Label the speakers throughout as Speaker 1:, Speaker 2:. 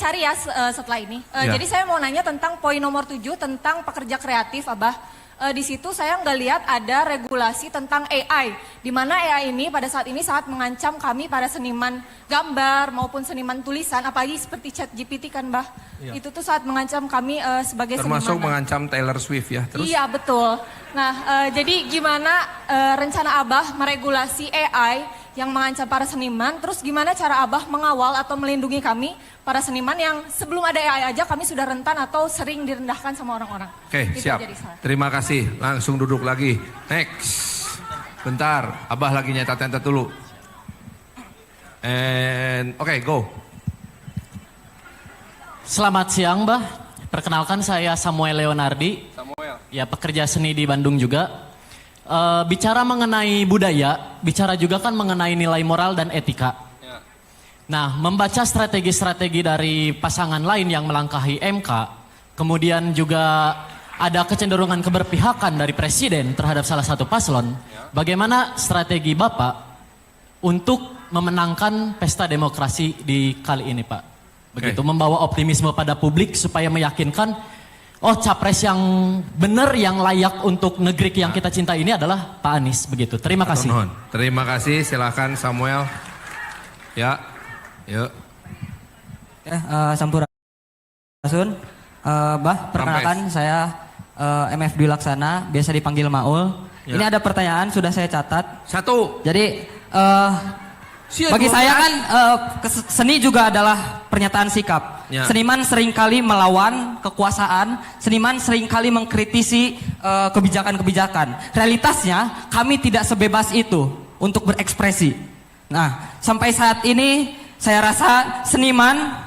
Speaker 1: cari ya setelah ini.
Speaker 2: Ya.
Speaker 1: Jadi saya mau nanya tentang poin nomor 7 tentang pekerja kreatif, Abah. Di situ saya nggak lihat ada regulasi tentang AI, di mana AI ini pada saat ini sangat mengancam kami para seniman gambar maupun seniman tulisan, apalagi seperti ChatGPT kan, Bah.
Speaker 2: Ya.
Speaker 1: Itu tuh sangat mengancam kami sebagai
Speaker 2: Termasuk
Speaker 1: seniman.
Speaker 2: mengancam Taylor Swift ya. Terus?
Speaker 1: Iya betul. Nah, jadi gimana rencana Abah meregulasi AI yang mengancam para seniman? Terus gimana cara Abah mengawal atau melindungi kami para seniman yang sebelum ada AI aja kami sudah rentan atau sering direndahkan sama orang-orang?
Speaker 2: Oke,
Speaker 1: Itu
Speaker 2: siap.
Speaker 1: jadi salah.
Speaker 2: Terima kasih. Langsung duduk lagi. Next. Bentar, Abah lagi nyatat-nyatat dulu. Oke, go.
Speaker 3: Selamat siang, Mbah. Perkenalkan saya Samuel Leonardi.
Speaker 2: Samuel.
Speaker 3: Ya, pekerja seni di Bandung juga. Bicara mengenai budaya, bicara juga kan mengenai nilai moral dan etika.
Speaker 2: Ya.
Speaker 3: Nah, membaca strategi-strategi dari pasangan lain yang melangkahi MK, kemudian juga ada kecenderungan keberpihakan dari presiden terhadap salah satu paslon. Bagaimana strategi Bapak untuk memenangkan pesta demokrasi di kali ini, Pak? Begitu, membawa optimisme pada publik supaya meyakinkan, oh capres yang benar, yang layak untuk negeri yang kita cinta ini adalah Pak Anies. Begitu, terima kasih.
Speaker 2: Terima kasih, silakan Samuel. Ya, yuk.
Speaker 4: Sampurasun, Bah, perkenalkan saya MF Dwi Laksana, biasa dipanggil Maul.
Speaker 2: Ya.
Speaker 4: Ini ada pertanyaan sudah saya catat.
Speaker 2: Satu.
Speaker 4: Jadi
Speaker 2: Siap,
Speaker 4: bagi
Speaker 2: 12.
Speaker 4: saya kan seni juga adalah pernyataan sikap.
Speaker 2: Ya.
Speaker 4: Seniman seringkali melawan kekuasaan, seniman seringkali mengkritisi kebijakan-kebijakan. Realitasnya kami tidak sebebas itu untuk berekspresi. Nah, sampai saat ini saya rasa seniman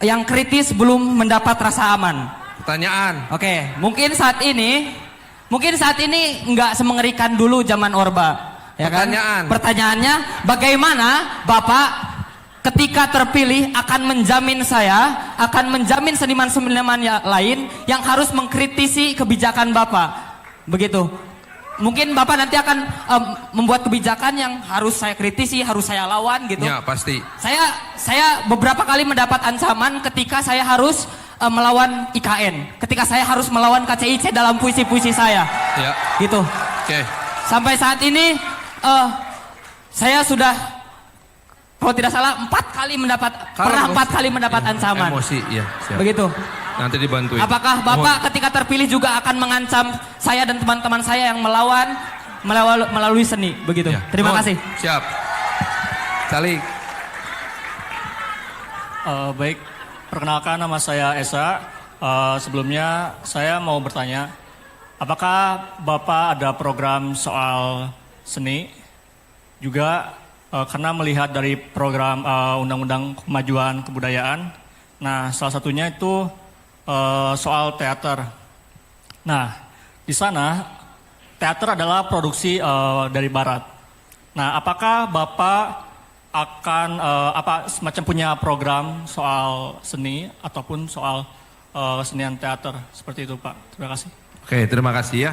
Speaker 4: yang kritis belum mendapat rasa aman.
Speaker 2: Pertanyaan.
Speaker 4: Oke, mungkin saat ini nggak semengerikan dulu zaman Orba. Ya kan? Pertanyaannya, bagaimana Bapak ketika terpilih akan menjamin seniman-seniman lain yang harus mengkritisi kebijakan Bapak? Begitu. Mungkin Bapak nanti akan membuat kebijakan yang harus saya kritisi, harus saya lawan gitu.
Speaker 2: Ya, pasti.
Speaker 4: Saya beberapa kali mendapat ancaman ketika saya harus melawan IKN, ketika saya harus melawan KCIC dalam puisi-puisi saya.
Speaker 2: Ya.
Speaker 4: Gitu.
Speaker 2: Oke.
Speaker 4: Sampai saat ini saya sudah, kalau tidak salah, 4 kali mendapat ancaman.
Speaker 2: Emosi, ya. Siap.
Speaker 4: Begitu.
Speaker 2: Nanti dibantuin.
Speaker 4: Apakah Bapak ketika terpilih juga akan mengancam saya dan teman-teman saya yang melawan melalui seni? Begitu.
Speaker 2: Ya.
Speaker 4: Terima kasih.
Speaker 2: Siap. Salik.
Speaker 5: Baik, perkenalkan nama saya Esa. Sebelumnya saya mau bertanya, apakah Bapak ada program soal seni? Juga karena melihat dari program Undang-Undang Kemajuan Kebudayaan, nah salah satunya itu soal teater. Nah, di sana teater adalah produksi dari Barat. Nah, apakah Bapak akan semacam punya program soal seni ataupun soal kesenian teater seperti itu, Pak? Terima kasih.
Speaker 2: Oke, terima kasih ya.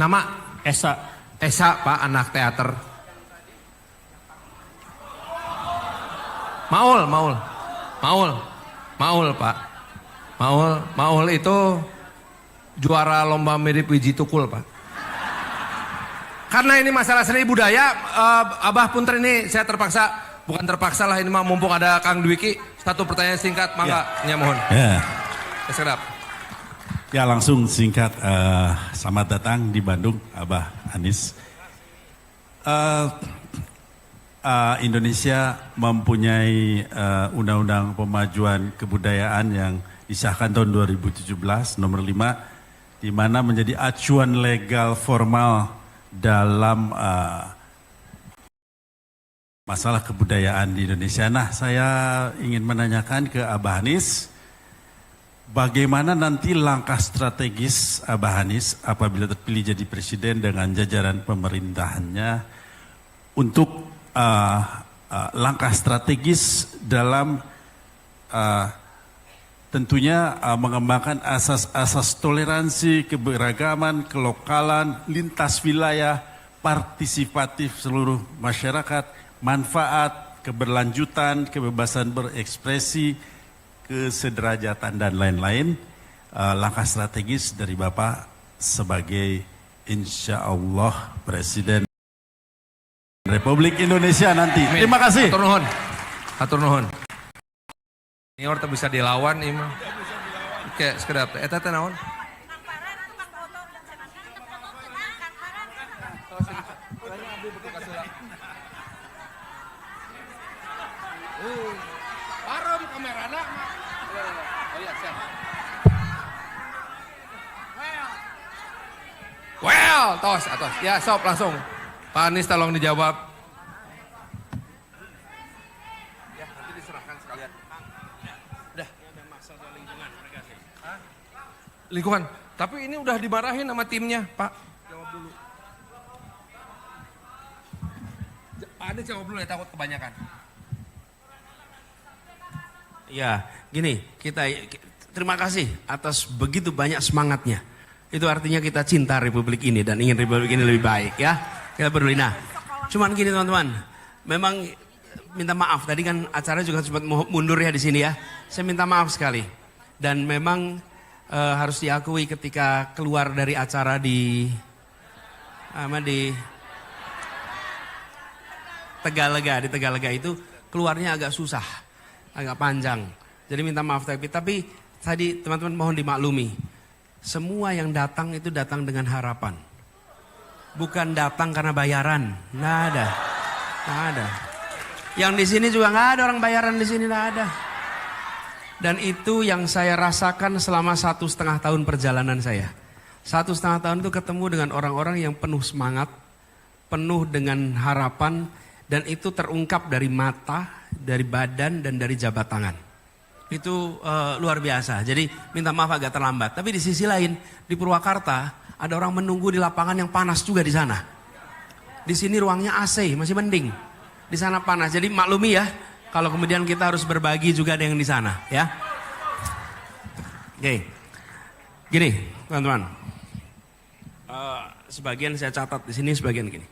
Speaker 2: Nama?
Speaker 5: Esa.
Speaker 2: Esa, Pak, anak teater. Maul, Pak. Maul itu juara lomba mirip Wiji Tukul, Pak. Karena ini masalah seni budaya, Abah Punter ini saya terpaksa, bukan terpaksa lah, ini mah mumpung ada Kang Dwiki, satu pertanyaan singkat, mangga, ya mohon.
Speaker 6: Ya.
Speaker 2: Sedap.
Speaker 6: Ya, langsung singkat, selamat datang di Bandung, Abah Anies. Indonesia mempunyai Undang-Undang Pemajuan Kebudayaan yang disahkan tahun 2017 nomor 5, di mana menjadi acuan legal formal dalam masalah kebudayaan di Indonesia. Nah, saya ingin menanyakan ke Abah Anies, bagaimana nanti langkah strategis Abah Anies apabila terpilih jadi presiden dengan jajaran pemerintahannya untuk langkah strategis dalam tentunya mengembangkan asas-asas toleransi, keberagaman, kelokalan, lintas wilayah, partisipatif seluruh masyarakat, manfaat, keberlanjutan, kebebasan berekspresi, kesederajatan dan lain-lain, langkah strategis dari Bapak sebagai insya Allah Presiden Republik Indonesia nanti.
Speaker 2: Amin.
Speaker 6: Terima kasih.
Speaker 2: Hatur nuhun. Hatur nuhun. Ini orang bisa dilawan ini mah. Oke, sekedap. Eta teh naon? Parem kamerana. Oh iya, siap. Well, tos, atos. Ya, sok langsung. Pak Anies tolong dijawab. Ya, nanti diserahkan sekalian. Udah. Lingkungan. Tapi ini udah dimarahin sama timnya, Pak. Jawab dulu. Pak Anies jawab dulu ya, takut kebanyakan.
Speaker 7: Ya, gini, terima kasih atas begitu banyak semangatnya. Itu artinya kita cinta Republik ini dan ingin Republik ini lebih baik ya. Kita peduli. Nah, cuman gini teman-teman, memang minta maaf tadi kan acara juga sempat mundur ya di sini ya. Saya minta maaf sekali dan memang harus diakui ketika keluar dari acara di Tegalega itu keluarnya agak susah, agak panjang. Jadi minta maaf tapi tadi teman-teman mohon dimaklumi. Semua yang datang itu datang dengan harapan. Bukan datang karena bayaran. Nggak ada. Yang di sini juga nggak ada orang bayaran di sini, nggak ada. Dan itu yang saya rasakan selama 1,5 tahun perjalanan saya. 1,5 tahun itu ketemu dengan orang-orang yang penuh semangat, penuh dengan harapan, dan itu terungkap dari mata, dari badan, dan dari jabat tangan. Itu luar biasa. Jadi minta maaf agak terlambat. Tapi di sisi lain di Purwakarta ada orang menunggu di lapangan yang panas juga di sana. Di sini ruangnya AC masih mending. Di sana panas. Jadi maklumi ya kalau kemudian kita harus berbagi juga ada yang di sana ya. Oke. Gini teman-teman. Sebagian saya catat di sini, sebagian gini.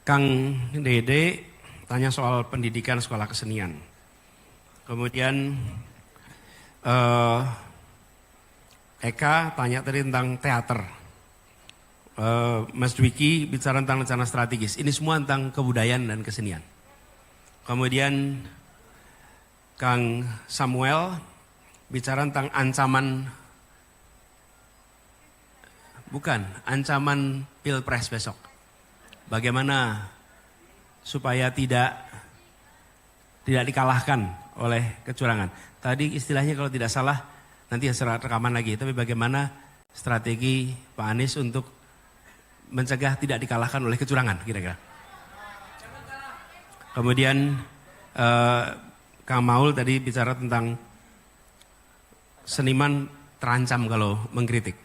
Speaker 7: Kang Dede tanya soal pendidikan sekolah kesenian. Kemudian Eka tanya tadi tentang teater. Mas Dwiki bicara tentang rencana strategis. Ini semua tentang kebudayaan dan kesenian. Kemudian Kang Samuel bicara tentang ancaman Pilpres besok. Bagaimana supaya tidak dikalahkan oleh kecurangan. Tadi istilahnya kalau tidak salah, nanti hasil rekaman lagi, tapi bagaimana strategi Pak Anies untuk mencegah tidak dikalahkan oleh kecurangan kira-kira. Kemudian Kang Maul tadi bicara tentang seniman terancam kalau mengkritik.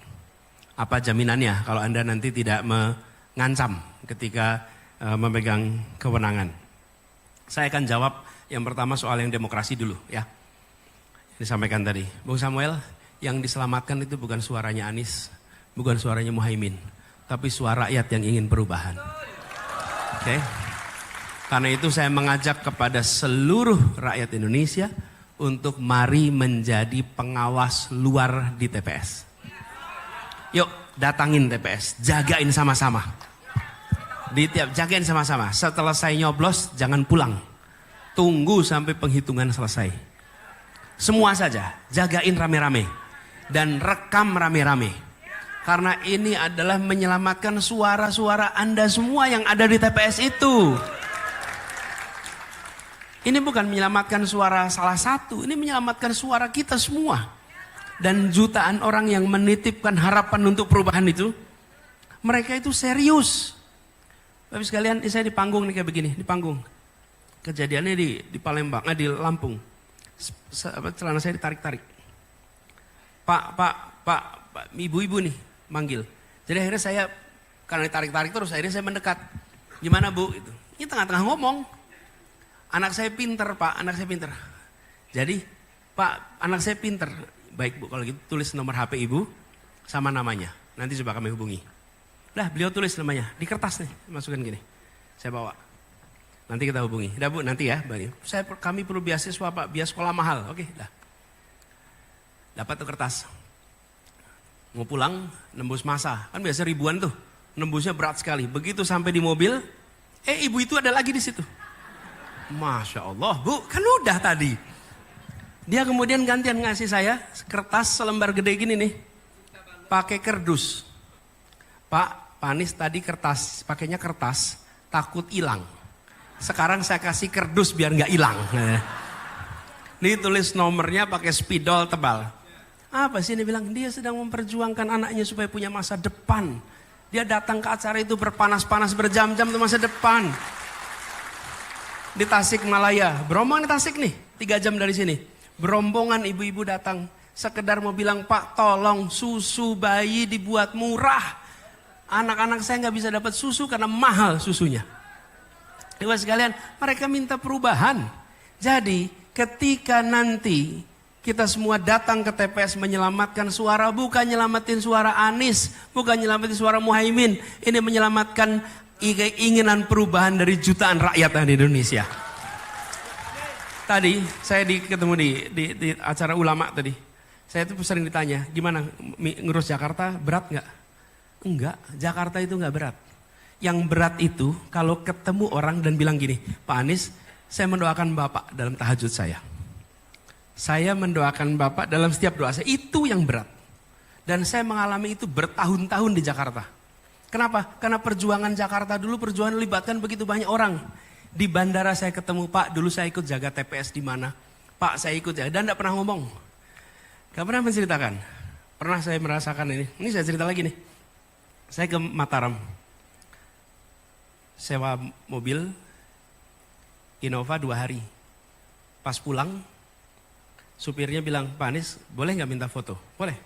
Speaker 7: Apa jaminannya kalau Anda nanti tidak mengancam ketika memegang kewenangan. Saya akan jawab yang pertama soal yang demokrasi dulu ya. Disampaikan tadi. Bung Samuel, yang diselamatkan itu bukan suaranya Anies, bukan suaranya Muhaimin, tapi suara rakyat yang ingin perubahan. Oke. Karena itu saya mengajak kepada seluruh rakyat Indonesia untuk mari menjadi pengawas luar di TPS. Yuk, datangin TPS, jagain sama-sama. Jagain sama-sama. Setelah saya nyoblos, jangan pulang. Tunggu sampai penghitungan selesai. Semua saja, jagain rame-rame. Dan rekam rame-rame. Karena ini adalah menyelamatkan suara-suara Anda semua yang ada di TPS itu. Ini bukan menyelamatkan suara salah satu, ini menyelamatkan suara kita semua. Dan jutaan orang yang menitipkan harapan untuk perubahan itu, mereka itu serius. Tapi sekalian, saya di panggung nih kayak begini, di panggung. Kejadiannya di Palembang, di Lampung. Celana saya ditarik-tarik. Pak, ibu-ibu nih manggil. Jadi akhirnya saya, karena ditarik-tarik terus, akhirnya saya mendekat. Gimana Bu? Itu. Ini tengah-tengah ngomong. Anak saya pinter Pak, anak saya pinter. Jadi Pak, anak saya pinter. Baik Bu, kalau gitu tulis nomor HP Ibu sama namanya. Nanti coba kami hubungi. Lah beliau tulis namanya, di kertas nih, masukkan gini. Saya bawa. Nanti kita hubungi. Udah Bu, nanti ya. Kami perlu beasiswa Pak, biaya sekolah mahal. Oke, dah. Dapat tuh kertas. Mau pulang, nembus masa. Kan biasa ribuan tuh. Nembusnya berat sekali. Begitu sampai di mobil, ibu itu ada lagi di situ. Masya Allah, Bu, kan udah tadi. Dia kemudian gantian ngasih saya kertas selembar gede gini nih. Pakai kerdus. Pak Anies tadi kertas, pakainya kertas, takut hilang. Sekarang saya kasih kerdus biar nggak hilang. Ditulis nomornya pakai spidol tebal. Apa sih, dia bilang dia sedang memperjuangkan anaknya supaya punya masa depan. Dia datang ke acara itu berpanas-panas berjam-jam untuk masa depan. Di Tasikmalaya, berombongan di Tasik nih, 3 jam dari sini. Berombongan ibu-ibu datang, sekedar mau bilang, Pak tolong susu bayi dibuat murah. Anak-anak saya nggak bisa dapat susu karena mahal susunya. Ibu sekalian, mereka minta perubahan. Jadi ketika nanti kita semua datang ke TPS menyelamatkan suara, bukan nyelamatin suara Anies, bukan nyelamatin suara Muhaimin. Ini menyelamatkan keinginan perubahan dari jutaan rakyat di Indonesia. Tadi saya ketemu di acara ulama tadi. Saya tuh sering ditanya, gimana ngurus Jakarta, berat nggak? Enggak, Jakarta itu nggak berat. Yang berat itu kalau ketemu orang dan bilang gini, Pak Anies, saya mendoakan Bapak dalam tahajud saya. Saya mendoakan Bapak dalam setiap doa saya, itu yang berat. Dan saya mengalami itu bertahun-tahun di Jakarta. Kenapa? Karena perjuangan Jakarta dulu, perjuangan melibatkan begitu banyak orang. Di bandara saya ketemu, Pak dulu saya ikut jaga TPS di mana. Pak saya ikut jaga, dan tidak pernah ngomong. Gak pernah menceritakan. Pernah saya merasakan ini saya cerita lagi nih. Saya ke Mataram. Sewa mobil Innova 2 hari. Pas pulang, supirnya bilang, Pak Anies boleh nggak minta foto? Boleh,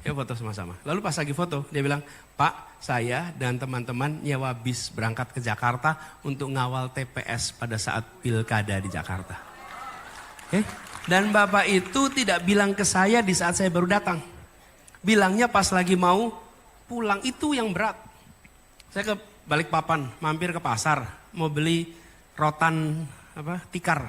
Speaker 7: ya foto sama-sama. Lalu pas lagi foto, dia bilang, Pak saya dan teman-teman nyewa bis berangkat ke Jakarta untuk ngawal TPS pada saat pilkada di Jakarta. Dan Bapak itu tidak bilang ke saya di saat saya baru datang. Bilangnya pas lagi mau pulang, itu yang berat. Saya ke Balikpapan, mampir ke pasar, mau beli rotan tikar.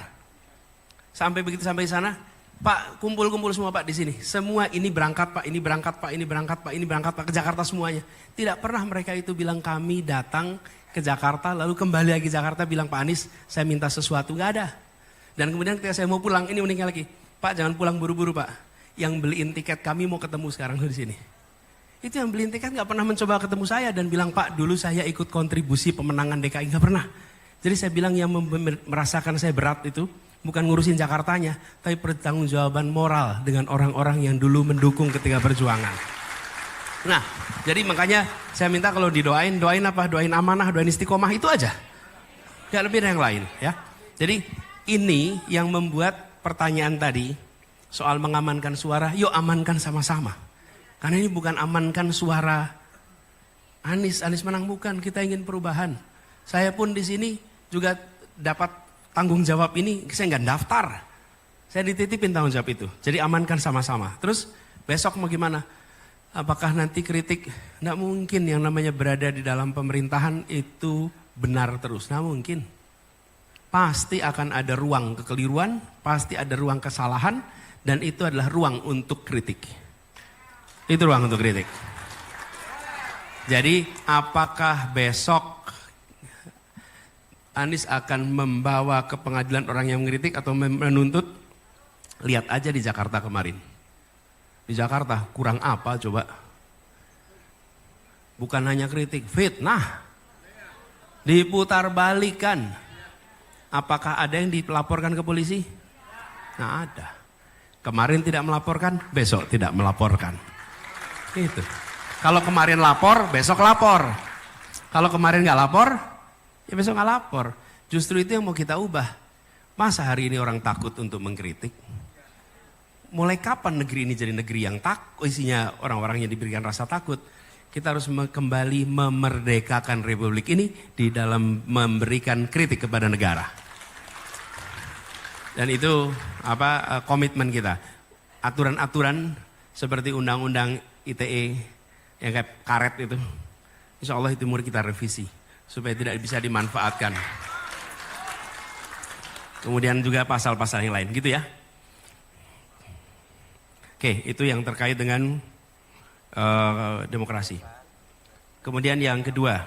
Speaker 7: Sampai begitu sampai di sana, Pak kumpul-kumpul semua Pak di sini. Semua ini berangkat Pak, ini berangkat Pak, ini berangkat Pak, ini berangkat Pak ke Jakarta semuanya. Tidak pernah mereka itu bilang kami datang ke Jakarta lalu kembali lagi Jakarta bilang Pak Anies saya minta sesuatu, nggak ada. Dan kemudian ketika saya mau pulang, ini uniknya lagi, Pak jangan pulang buru-buru Pak. Yang beliin tiket kami mau ketemu sekarang di sini. Itu yang beliin tiket nggak pernah mencoba ketemu saya dan bilang Pak dulu saya ikut kontribusi pemenangan DKI, nggak pernah. Jadi saya bilang yang merasakan saya berat itu bukan ngurusin Jakartanya, tapi pertanggungjawaban moral dengan orang-orang yang dulu mendukung ketika perjuangan. Nah, jadi makanya saya minta kalau doain apa? Doain amanah, doain istiqomah, itu aja. Gak lebih dari yang lain ya. Jadi ini yang membuat pertanyaan tadi soal mengamankan suara, yuk amankan sama-sama. Karena ini bukan amankan suara Anies menang, bukan, kita ingin perubahan. Saya pun di sini juga dapat tanggung jawab ini, saya nggak daftar. Saya dititipin tanggung jawab itu. Jadi amankan sama-sama. Terus besok mau gimana? Apakah nanti kritik? Nggak mungkin yang namanya berada di dalam pemerintahan itu benar terus. Nggak mungkin. Pasti akan ada ruang kekeliruan, pasti ada ruang kesalahan, dan itu adalah ruang untuk kritik. Itu ruang untuk kritik. Jadi apakah besok Anies akan membawa ke pengadilan orang yang mengkritik atau menuntut? Lihat aja di Jakarta kemarin. Di Jakarta kurang apa coba? Bukan hanya kritik, fitnah. Diputarbalikan. Apakah ada yang dilaporkan ke polisi? Nggak ada. Kemarin tidak melaporkan, besok tidak melaporkan. Itu. Kalau kemarin lapor, besok lapor. Kalau kemarin nggak lapor, ya besok nggak lapor. Justru itu yang mau kita ubah. Masa hari ini orang takut untuk mengkritik? Mulai kapan negeri ini jadi negeri yang isinya orang-orang yang diberikan rasa takut? Kita harus kembali memerdekakan republik ini di dalam memberikan kritik kepada negara. Dan itu komitmen kita. Aturan-aturan seperti undang-undang ITE yang kayak karet itu, insya Allah itu mulai kita revisi supaya tidak bisa dimanfaatkan. Kemudian juga pasal-pasal yang lain, gitu ya. Oke, itu yang terkait dengan demokrasi. Kemudian yang kedua,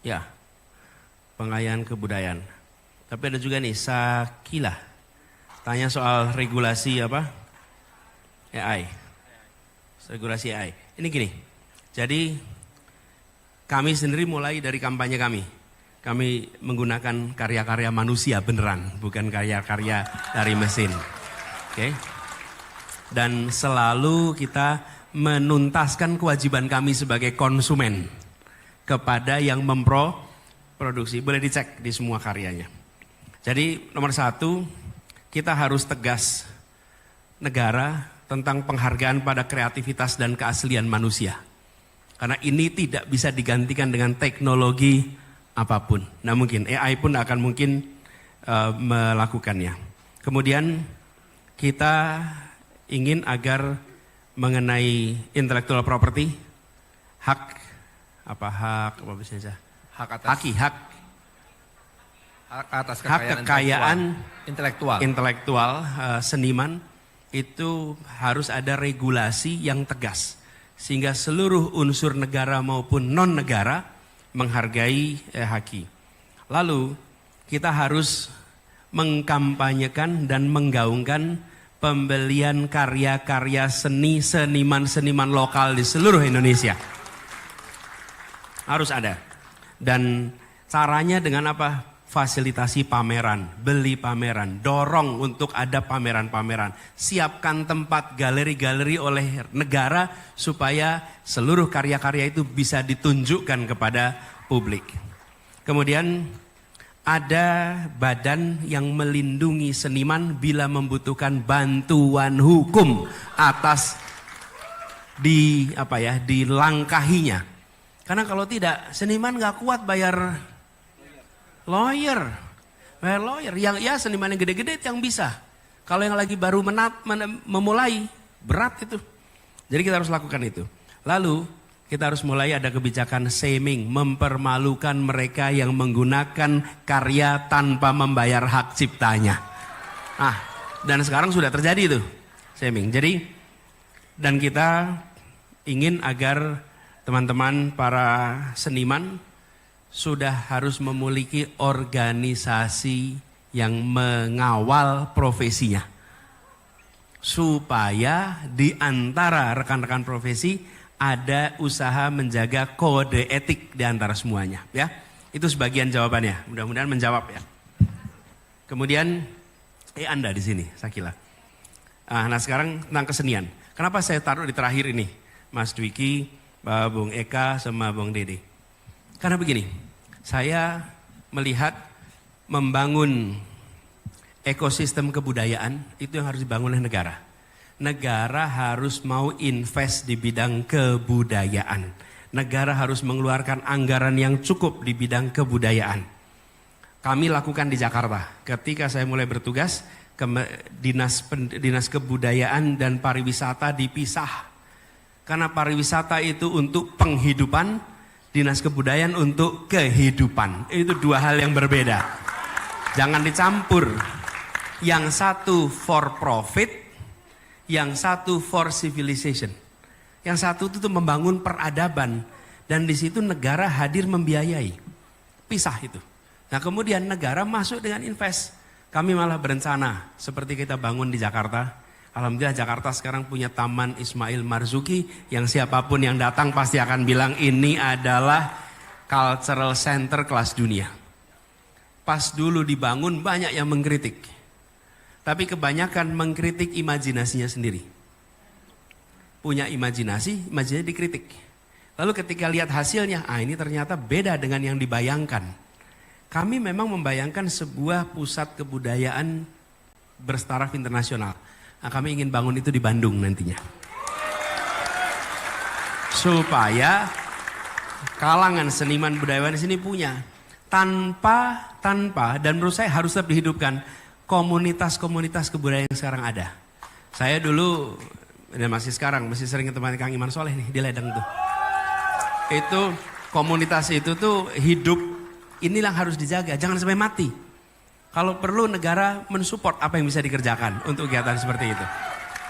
Speaker 7: ya, pengayaan kebudayaan. Tapi ada juga nih, Sakila, tanya soal regulasi apa? AI. Regulasi AI. Ini gini, jadi kami sendiri mulai dari kampanye kami. Kami menggunakan karya-karya manusia beneran, bukan karya-karya dari mesin. Oke. Dan selalu kita menuntaskan kewajiban kami sebagai konsumen kepada yang memproduksi. Boleh dicek di semua karyanya. Jadi nomor satu, kita harus tegas negara tentang penghargaan pada kreativitas dan keaslian manusia. Karena ini tidak bisa digantikan dengan teknologi apapun. Nah mungkin AI pun akan mungkin melakukannya. Kemudian kita ingin agar mengenai intellectual property, hak kekayaan intelektual seniman itu harus ada regulasi yang tegas sehingga seluruh unsur negara maupun non negara menghargai haki. Lalu kita harus mengkampanyekan dan menggaungkan pembelian karya-karya seniman-seniman lokal di seluruh Indonesia. Harus ada. Dan caranya dengan apa? Fasilitasi pameran, beli pameran, dorong untuk ada pameran-pameran. Siapkan tempat galeri-galeri oleh negara supaya seluruh karya-karya itu bisa ditunjukkan kepada publik. Kemudian ada badan yang melindungi seniman bila membutuhkan bantuan hukum atas dilangkahinya. Karena kalau tidak, seniman nggak kuat bayar lawyer. Yang ya seniman yang gede-gede yang bisa. Kalau yang lagi baru memulai, berat itu. Jadi kita harus lakukan itu. Lalu kita harus mulai ada kebijakan shaming, mempermalukan mereka yang menggunakan karya tanpa membayar hak ciptanya. Dan sekarang sudah terjadi itu shaming. Jadi dan kita ingin agar teman-teman para seniman sudah harus memiliki organisasi yang mengawal profesinya. Supaya di antara rekan-rekan profesi ada usaha menjaga kode etik di antara semuanya. Ya, itu sebagian jawabannya. Mudah-mudahan menjawab ya. Kemudian, Anda di sini, Sakila. Nah sekarang tentang kesenian. Kenapa saya taruh di terakhir ini, Mas Dwiki, Bung Eka, sama Bung Dede? Karena begini, saya melihat membangun ekosistem kebudayaan itu yang harus dibangun oleh negara. Negara harus mau invest di bidang kebudayaan. Negara harus mengeluarkan anggaran yang cukup di bidang kebudayaan. Kami lakukan di Jakarta. Ketika saya mulai bertugas, Dinas Kebudayaan dan Pariwisata dipisah. Karena pariwisata itu untuk penghidupan, Dinas Kebudayaan untuk kehidupan. Itu dua hal yang berbeda. Jangan dicampur. Yang satu for profit, yang satu for civilization. Yang satu itu membangun peradaban. Dan di situ negara hadir membiayai. Pisah itu. Nah kemudian negara masuk dengan invest. Kami malah berencana seperti kita bangun di Jakarta. Alhamdulillah Jakarta sekarang punya Taman Ismail Marzuki yang siapapun yang datang pasti akan bilang ini adalah cultural center kelas dunia. Pas dulu dibangun banyak yang mengkritik. Tapi kebanyakan mengkritik imajinasinya sendiri. Punya imajinasi dikritik. Lalu ketika lihat hasilnya, ini ternyata beda dengan yang dibayangkan. Kami memang membayangkan sebuah pusat kebudayaan bertaraf internasional. Nah, kami ingin bangun itu di Bandung nantinya. Supaya kalangan seniman budayawan di sini punya. Tanpa dan menurut saya harus tetap dihidupkan komunitas-komunitas kebudayaan yang sekarang ada. Saya dulu dan masih sering ketemu Kang Iman Soleh nih di Ledeng tuh. Itu komunitas itu tuh hidup, inilah yang harus dijaga, jangan sampai mati. Kalau perlu negara mensupport apa yang bisa dikerjakan untuk kegiatan seperti itu.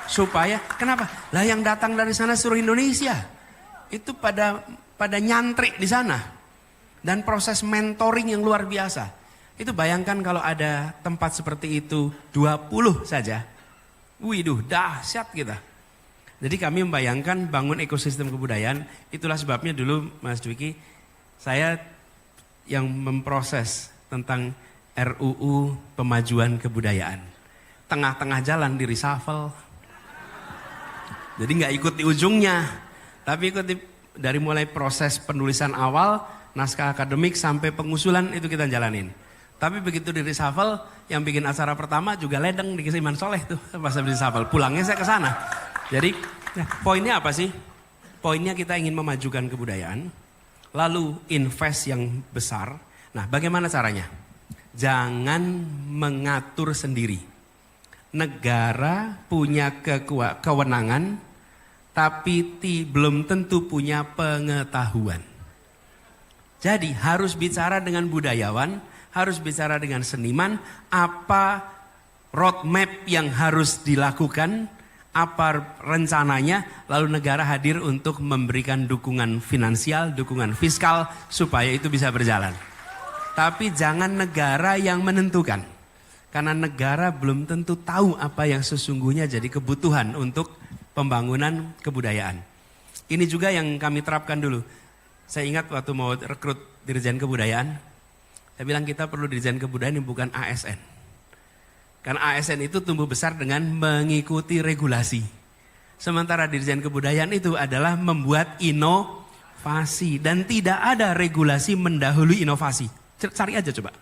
Speaker 7: Supaya, kenapa? Lah yang datang dari sana seluruh Indonesia, itu pada nyantri di sana. Dan proses mentoring yang luar biasa. Itu bayangkan kalau ada tempat seperti itu 20 saja. Widuh, dahsyat kita. Jadi kami membayangkan bangun ekosistem kebudayaan, itulah sebabnya dulu Mas Dwiki, saya yang memproses tentang RUU pemajuan kebudayaan. Tengah-tengah jalan di reshuffle. Jadi nggak ikut di ujungnya, tapi ikut dari mulai proses penulisan awal, naskah akademik sampai pengusulan itu kita jalanin. Tapi begitu di reshuffle, yang bikin acara pertama juga ledeng di Iman Soleh tuh pas di reshuffle. Pulangnya saya ke sana. Jadi poinnya apa sih? Poinnya kita ingin memajukan kebudayaan, lalu invest yang besar. Nah, bagaimana caranya? Jangan mengatur sendiri. Negara punya kewenangan, tapi belum tentu punya pengetahuan. Jadi harus bicara dengan budayawan, harus bicara dengan seniman, apa roadmap yang harus dilakukan, apa rencananya, lalu negara hadir untuk memberikan dukungan finansial, dukungan fiskal, supaya itu bisa berjalan. Tapi jangan negara yang menentukan. Karena negara belum tentu tahu apa yang sesungguhnya jadi kebutuhan untuk pembangunan kebudayaan. Ini juga yang kami terapkan dulu. Saya ingat waktu mau rekrut Dirjen Kebudayaan, saya bilang kita perlu Dirjen Kebudayaan yang bukan ASN. Karena ASN itu tumbuh besar dengan mengikuti regulasi. Sementara Dirjen Kebudayaan itu adalah membuat inovasi. Dan tidak ada regulasi mendahului inovasi. Cari aja coba.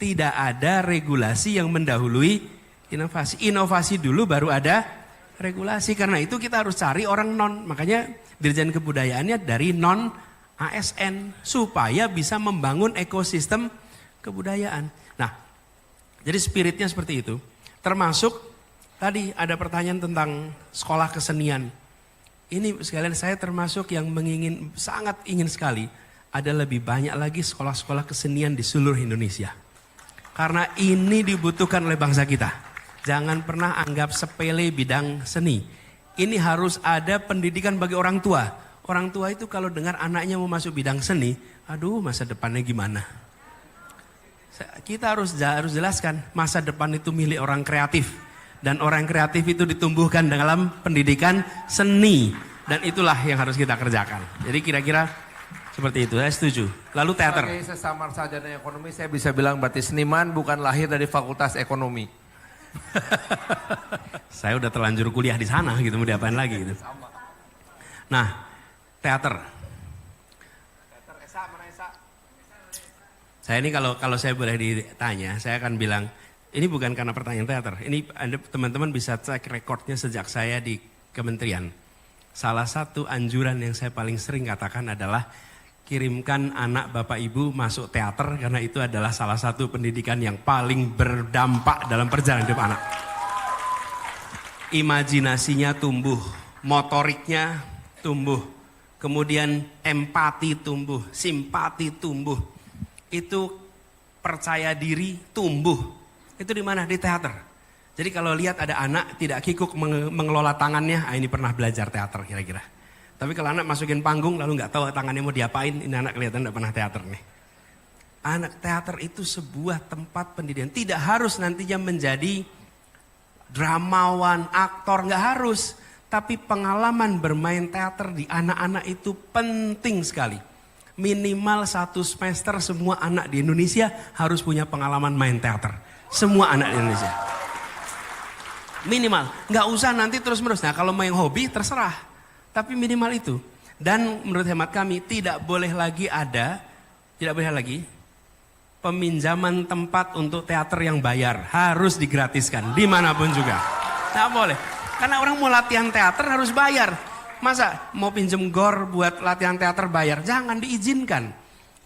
Speaker 7: Tidak ada regulasi yang mendahului inovasi. Inovasi dulu baru ada regulasi. Karena itu kita harus cari orang non. Makanya Dirjen Kebudayaannya dari non ASN. Supaya bisa membangun ekosistem kebudayaan. Nah, jadi spiritnya seperti itu. Termasuk tadi ada pertanyaan tentang sekolah kesenian. Ini sekalian saya termasuk yang sangat ingin sekali ada lebih banyak lagi sekolah-sekolah kesenian di seluruh Indonesia. Karena ini dibutuhkan oleh bangsa kita. Jangan pernah anggap sepele bidang seni. Ini harus ada pendidikan bagi orang tua. Orang tua itu kalau dengar anaknya mau masuk bidang seni, aduh masa depannya gimana? Kita harus jelaskan masa depan itu milik orang kreatif. Dan orang kreatif itu ditumbuhkan dalam pendidikan seni. Dan itulah yang harus kita kerjakan. Jadi kira-kira seperti itu, saya setuju. Lalu teater.
Speaker 2: Sebagai sesama sarjana ekonomi, saya bisa bilang berarti seniman bukan lahir dari fakultas ekonomi.
Speaker 7: Saya udah terlanjur kuliah di sana gitu, mau diapain lagi gitu. Nah, teater. Saya ini kalau saya boleh ditanya, saya akan bilang, ini bukan karena pertanyaan teater. Ini teman-teman bisa cek rekodnya sejak saya di kementerian. Salah satu anjuran yang saya paling sering katakan adalah kirimkan anak bapak ibu masuk teater karena itu adalah salah satu pendidikan yang paling berdampak dalam perjalanan hidup anak. Imajinasinya tumbuh, motoriknya tumbuh, kemudian empati tumbuh, simpati tumbuh. Itu percaya diri tumbuh. Itu di mana? Di teater. Jadi kalau lihat ada anak tidak kikuk mengelola tangannya, ini pernah belajar teater kira-kira. Tapi kalau anak masukin panggung lalu nggak tahu tangannya mau diapain, ini anak kelihatan nggak pernah teater nih. Anak teater itu sebuah tempat pendidikan. Tidak harus nantinya menjadi dramawan, aktor, nggak harus. Tapi pengalaman bermain teater di anak-anak itu penting sekali. Minimal 1 semester semua anak di Indonesia harus punya pengalaman main teater. Semua anak di Indonesia. Minimal. Nggak usah nanti terus-menerus. Nah kalau main hobi terserah. Tapi minimal itu. Dan menurut hemat kami tidak boleh lagi peminjaman tempat untuk teater yang bayar. Harus digratiskan dimanapun juga. Nggak boleh. Karena orang mau latihan teater harus bayar. Masa mau pinjem gor buat latihan teater bayar? Jangan diizinkan.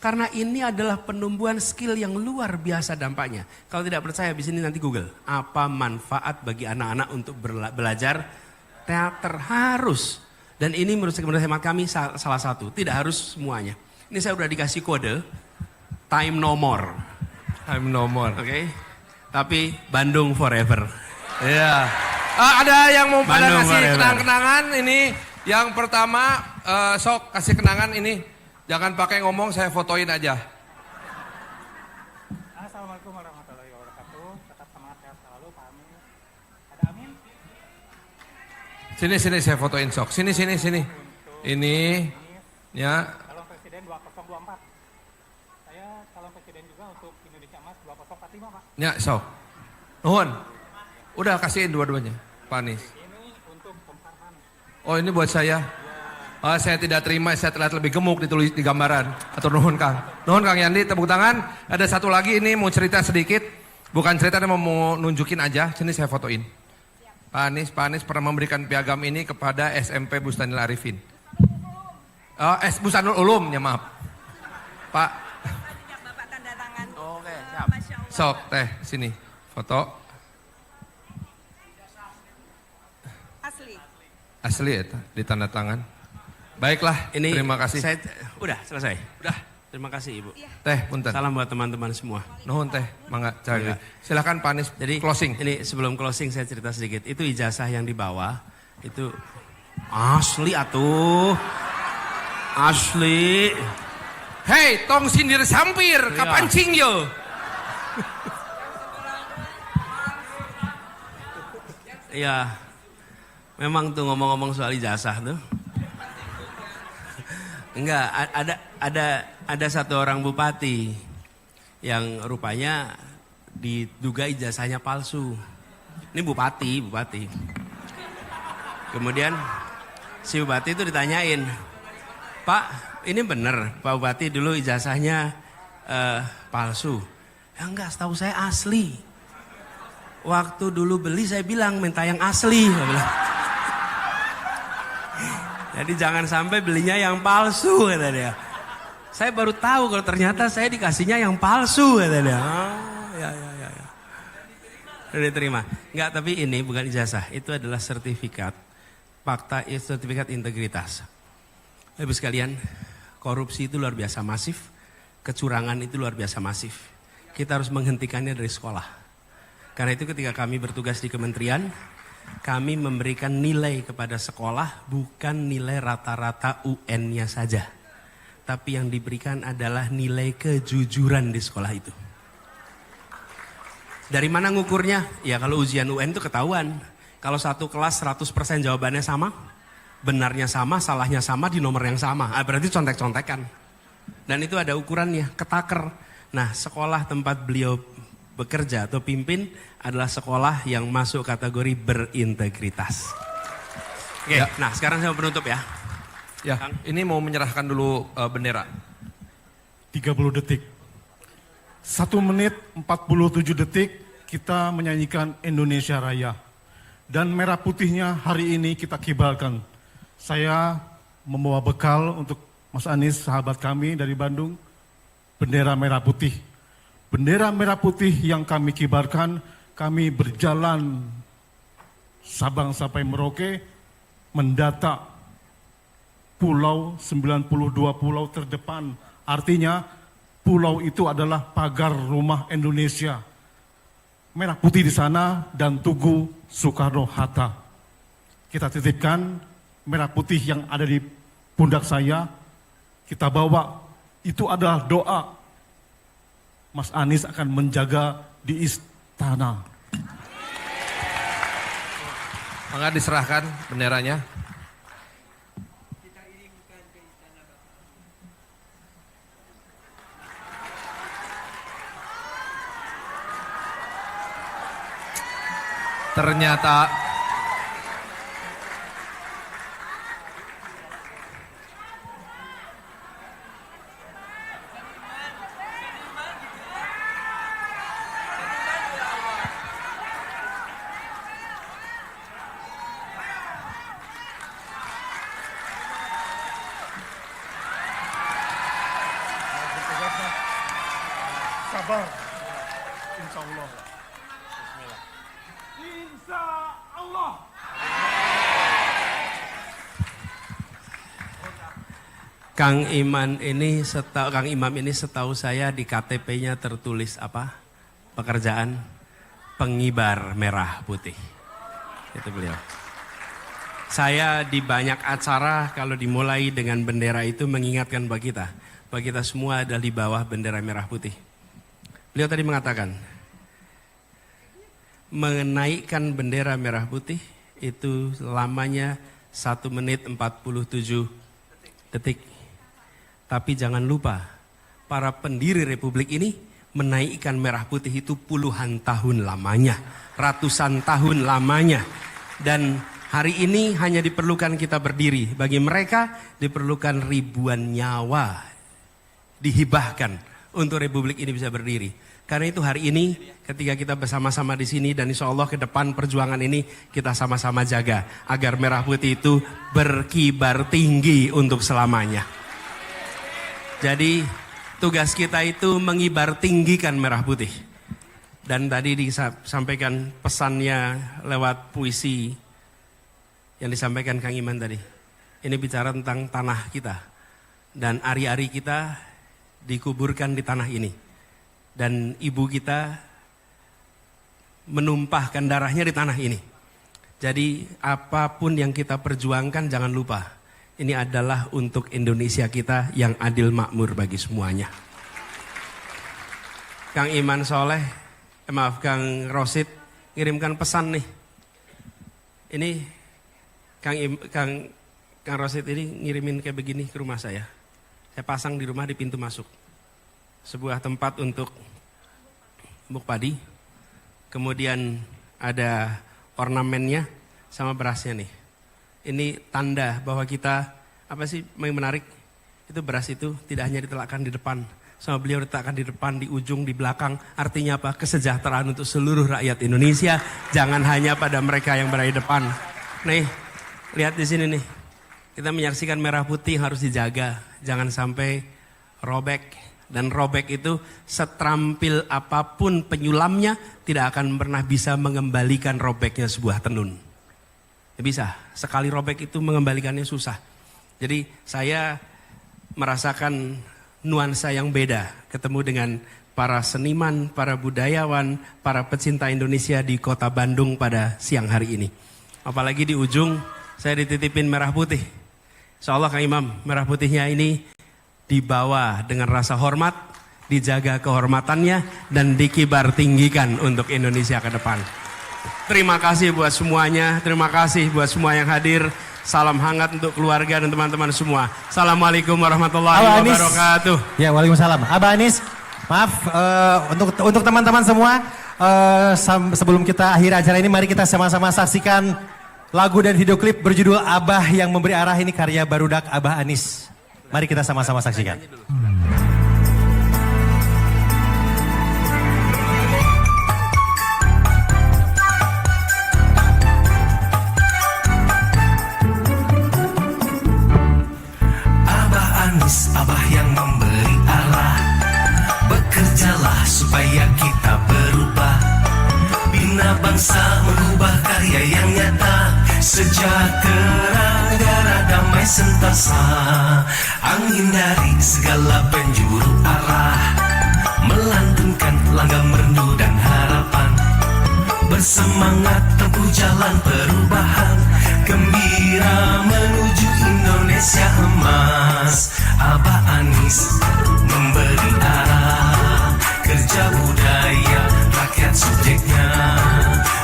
Speaker 7: Karena ini adalah penumbuhan skill yang luar biasa dampaknya. Kalau tidak percaya di sini nanti Google. Apa manfaat bagi anak-anak untuk belajar teater? Harus. Dan ini menurut hemat kami salah satu. Tidak harus semuanya. Ini saya udah dikasih kode, time no more.
Speaker 2: I'm no more.
Speaker 7: Oke. Tapi Bandung forever.
Speaker 2: Iya. Ada yang mau pada
Speaker 7: Bandung
Speaker 2: kasih
Speaker 7: forever.
Speaker 2: kenang-kenangan ini. Yang pertama, sok kasih kenangan ini. Jangan pakai ngomong, saya fotoin aja.
Speaker 8: Assalamualaikum warahmatullahi wabarakatuh. Tetap semangat sehat selalu, Pak Amin. Ada Amin?
Speaker 2: Sini saya fotoin sok. Sini. Ini, ya.
Speaker 8: Calon Presiden 2024. Saya calon presiden juga untuk Indonesia Emas 2045, Pak.
Speaker 2: Ya, sok. Nuhun. Udah kasihin dua-duanya, Pak Anies.
Speaker 8: Ini untuk Om Farhan.
Speaker 2: Oh, ini buat saya. Saya tidak terima, saya terlihat lebih gemuk ditulis di gambaran. Atau nuhun Kang. Nuhun Kang Yandi, tepuk tangan. Ada satu lagi ini mau cerita sedikit. Bukan cerita, mau nunjukin aja. Sini saya fotoin. Pak Anies pernah memberikan piagam ini kepada SMP Bustanul Arifin. Bustanul Ulum, ya maaf. Pak.
Speaker 9: Bapak tanda tangan.
Speaker 7: Oke, siap.
Speaker 9: Masya Allah.
Speaker 2: Sok, teh, sini. Foto.
Speaker 9: Asli.
Speaker 2: Asli ya, di tanda tangan. Baiklah,
Speaker 7: Ini
Speaker 2: terima kasih.
Speaker 7: Udah selesai.
Speaker 2: Udah.
Speaker 7: Terima kasih Ibu.
Speaker 2: Teh, punten.
Speaker 7: Salam buat teman-teman semua.
Speaker 2: Nuhun teh, mangga cari.
Speaker 7: Iya.
Speaker 2: Silakan Pak Anies,
Speaker 7: Jadi
Speaker 2: closing.
Speaker 7: Ini sebelum closing saya cerita sedikit. Itu ijazah yang dibawa itu asli atuh. Asli.
Speaker 2: Hei, tong sindir sampir,
Speaker 7: Iya.
Speaker 2: kapancing yo.
Speaker 7: Iya. Memang tuh ngomong-ngomong soal ijazah tuh. Enggak, ada satu orang bupati yang rupanya diduga ijazahnya palsu. Ini bupati. Kemudian si bupati itu ditanyain, Pak, ini bener Pak Bupati dulu ijazahnya palsu. Ya enggak, setahu saya asli. Waktu dulu beli saya bilang minta yang asli. Saya bilang. Jadi jangan sampai belinya yang palsu kata dia. Saya baru tahu kalau ternyata saya dikasihnya yang palsu kata dia. Oh, ya. Udah diterima. Enggak, tapi ini bukan ijazah, itu adalah sertifikat. Sertifikat integritas. Ibu sekalian, korupsi itu luar biasa masif, kecurangan itu luar biasa masif. Kita harus menghentikannya dari sekolah. Karena itu ketika kami bertugas di kementerian, kami memberikan nilai kepada sekolah bukan nilai rata-rata UN-nya saja. Tapi yang diberikan adalah nilai kejujuran di sekolah itu. Dari mana ngukurnya? Ya kalau ujian UN itu ketahuan. Kalau satu kelas 100% jawabannya sama, benarnya sama, salahnya sama di nomor yang sama. Berarti contek-contekan. Dan itu ada ukurannya, ketaker. Nah, sekolah tempat beliau bekerja atau pimpin adalah sekolah yang masuk kategori berintegritas. Oke,
Speaker 2: Ya.
Speaker 7: Nah sekarang saya mau penutup ya.
Speaker 2: Ya, ini mau menyerahkan dulu bendera.
Speaker 10: 30 detik. 1 menit 47 detik kita menyanyikan Indonesia Raya. Dan merah putihnya hari ini kita kibarkan. Saya membawa bekal untuk Mas Anies, sahabat kami dari Bandung, bendera merah putih. Bendera merah putih yang kami kibarkan, kami berjalan Sabang sampai Merauke, mendata pulau 92 pulau terdepan. Artinya pulau itu adalah pagar rumah Indonesia. Merah putih di sana dan Tugu Soekarno-Hatta. Kita titipkan merah putih yang ada di pundak saya. Kita bawa, itu adalah doa. Mas Anies akan menjaga di istana.
Speaker 2: Mangga diserahkan benderanya. Ternyata
Speaker 10: Sabar. Insya Allah. Bismillah. Insya Allah.
Speaker 7: Kang Imam ini setahu saya di KTP-nya tertulis apa? Pekerjaan pengibar merah putih. Itu beliau. Saya di banyak acara kalau dimulai dengan bendera itu mengingatkan bahwa kita semua adalah di bawah bendera merah putih. Beliau tadi mengatakan, menaikkan bendera merah putih itu lamanya 1 menit 47 detik. Tapi jangan lupa, para pendiri republik ini menaikkan merah putih itu puluhan tahun lamanya, ratusan tahun lamanya. Dan hari ini hanya diperlukan kita berdiri. Bagi mereka diperlukan ribuan nyawa dihibahkan untuk republik ini bisa berdiri. Karena itu hari ini ketika kita bersama-sama di sini dan insya Allah ke depan perjuangan ini kita sama-sama jaga agar merah putih itu berkibar tinggi untuk selamanya. Jadi tugas kita itu mengibar tinggikan merah putih. Dan tadi disampaikan pesannya lewat puisi yang disampaikan Kang Iman tadi. Ini bicara tentang tanah kita. Dan ari-ari kita dikuburkan di tanah ini. Dan ibu kita menumpahkan darahnya di tanah ini. Jadi apapun yang kita perjuangkan jangan lupa. Ini adalah untuk Indonesia kita yang adil makmur bagi semuanya. Kang Iman Soleh, Kang Rosid ngirimkan pesan nih. Ini Kang Rosid ini ngirimin kayak begini ke rumah saya. Saya pasang di rumah di pintu masuk. Sebuah tempat untuk buk padi. Kemudian ada ornamennya sama berasnya nih. Ini tanda bahwa kita, apa sih yang menarik? Itu beras itu tidak hanya diletakkan di depan. Sama beliau diletakkan di depan, di ujung, di belakang. Artinya apa? Kesejahteraan untuk seluruh rakyat Indonesia. Jangan hanya pada mereka yang berada di depan. Nih, lihat di sini nih. Kita menyaksikan merah putih harus dijaga. Jangan sampai robek. Dan robek itu seterampil apapun penyulamnya tidak akan pernah bisa mengembalikan robeknya sebuah tenun. Bisa, sekali robek itu mengembalikannya susah. Jadi saya merasakan nuansa yang beda ketemu dengan para seniman, para budayawan, para pecinta Indonesia di kota Bandung pada siang hari ini. Apalagi di ujung saya dititipin merah putih. Insyaallah Kang Imam, merah putihnya ini dibawa dengan rasa hormat, dijaga kehormatannya dan dikibar tinggikan untuk Indonesia ke depan. Terima kasih buat semuanya, terima kasih buat semua yang hadir. Salam hangat untuk keluarga dan teman-teman semua. Assalamualaikum warahmatullahi wabarakatuh.
Speaker 11: Ya, waalaikumsalam. Abah Anies, maaf untuk teman-teman semua, sebelum kita akhir acara ini, mari kita sama-sama saksikan lagu dan video klip berjudul Abah yang memberi arah. Ini karya barudak Abah Anies. Mari kita sama-sama saksikan.
Speaker 12: Abah yang memberi arah, bekerjalah supaya kita berubah. Bina bangsa mengubah karya yang nyata, sejahtera negara damai sentosa. Angin dari segala penjuru arah, melantunkan langgam merdu dan harapan. Bersemangat tempuh jalan perubahan, gembira menuju Indonesia emas. Abah Anies memberi arah, kerja budaya, rakyat subjeknya,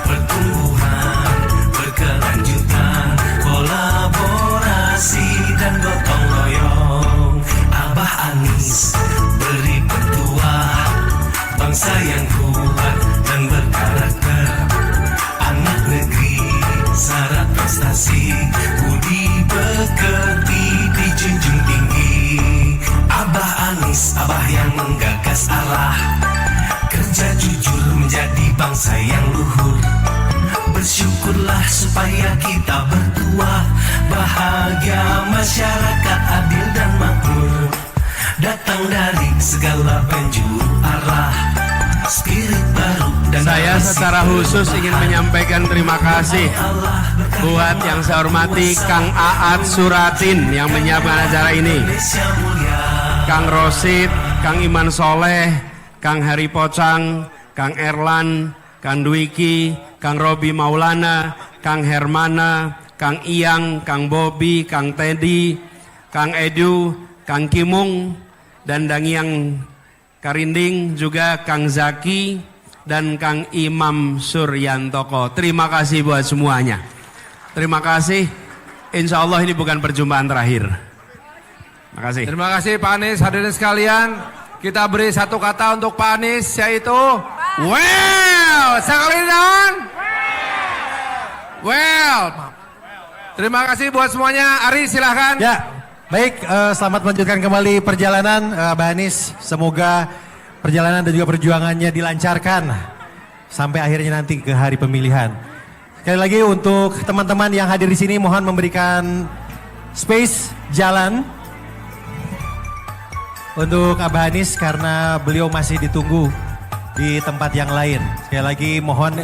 Speaker 12: pertumbuhan, berkelanjutan, kolaborasi dan gotong royong. Abah Anies beri petuah, bangsa yang kuat dan berkarakter, anak negeri syarat prestasi, budi pekerti dijunjung tinggi. Abah Anies, abah yang menggagas arah, kerja jujur menjadi bangsa yang luhur. Bersyukurlah supaya kita bertuah, bahagia masyarakat adil dan makmur. Datang dari segala penjuru arah, spirit baru dan
Speaker 7: Saya secara khusus ingin menyampaikan terima kasih buat yang saya hormati Kang Aat Suratin yang menyiapkan acara ini,
Speaker 12: Indonesia mulia.
Speaker 7: Kang Rosid, Kang Iman Soleh, Kang Heri Pocang, Kang Erlan, Kang Dwiki, Kang Robi Maulana, Kang Hermana, Kang Iyang, Kang Bobi, Kang Teddy, Kang Edu, Kang Kimung, dan Dangiang Karinding, juga Kang Zaki, dan Kang Imam Suryantoko. Terima kasih buat semuanya. Terima kasih. Insya Allah ini bukan perjumpaan terakhir. Terima kasih.
Speaker 2: Terima kasih Pak Anies, hadirin sekalian. Kita beri satu kata untuk Pak Anies, yaitu well. Sekali dan well. Terima kasih buat semuanya. Ari silahkan.
Speaker 11: Ya, baik, selamat melanjutkan kembali perjalanan Mbak Anies. Semoga perjalanan dan juga perjuangannya dilancarkan sampai akhirnya nanti ke hari pemilihan. Sekali lagi untuk teman-teman yang hadir di sini mohon memberikan space, jalan untuk Abah Anies karena beliau masih ditunggu di tempat yang lain. Sekali lagi mohon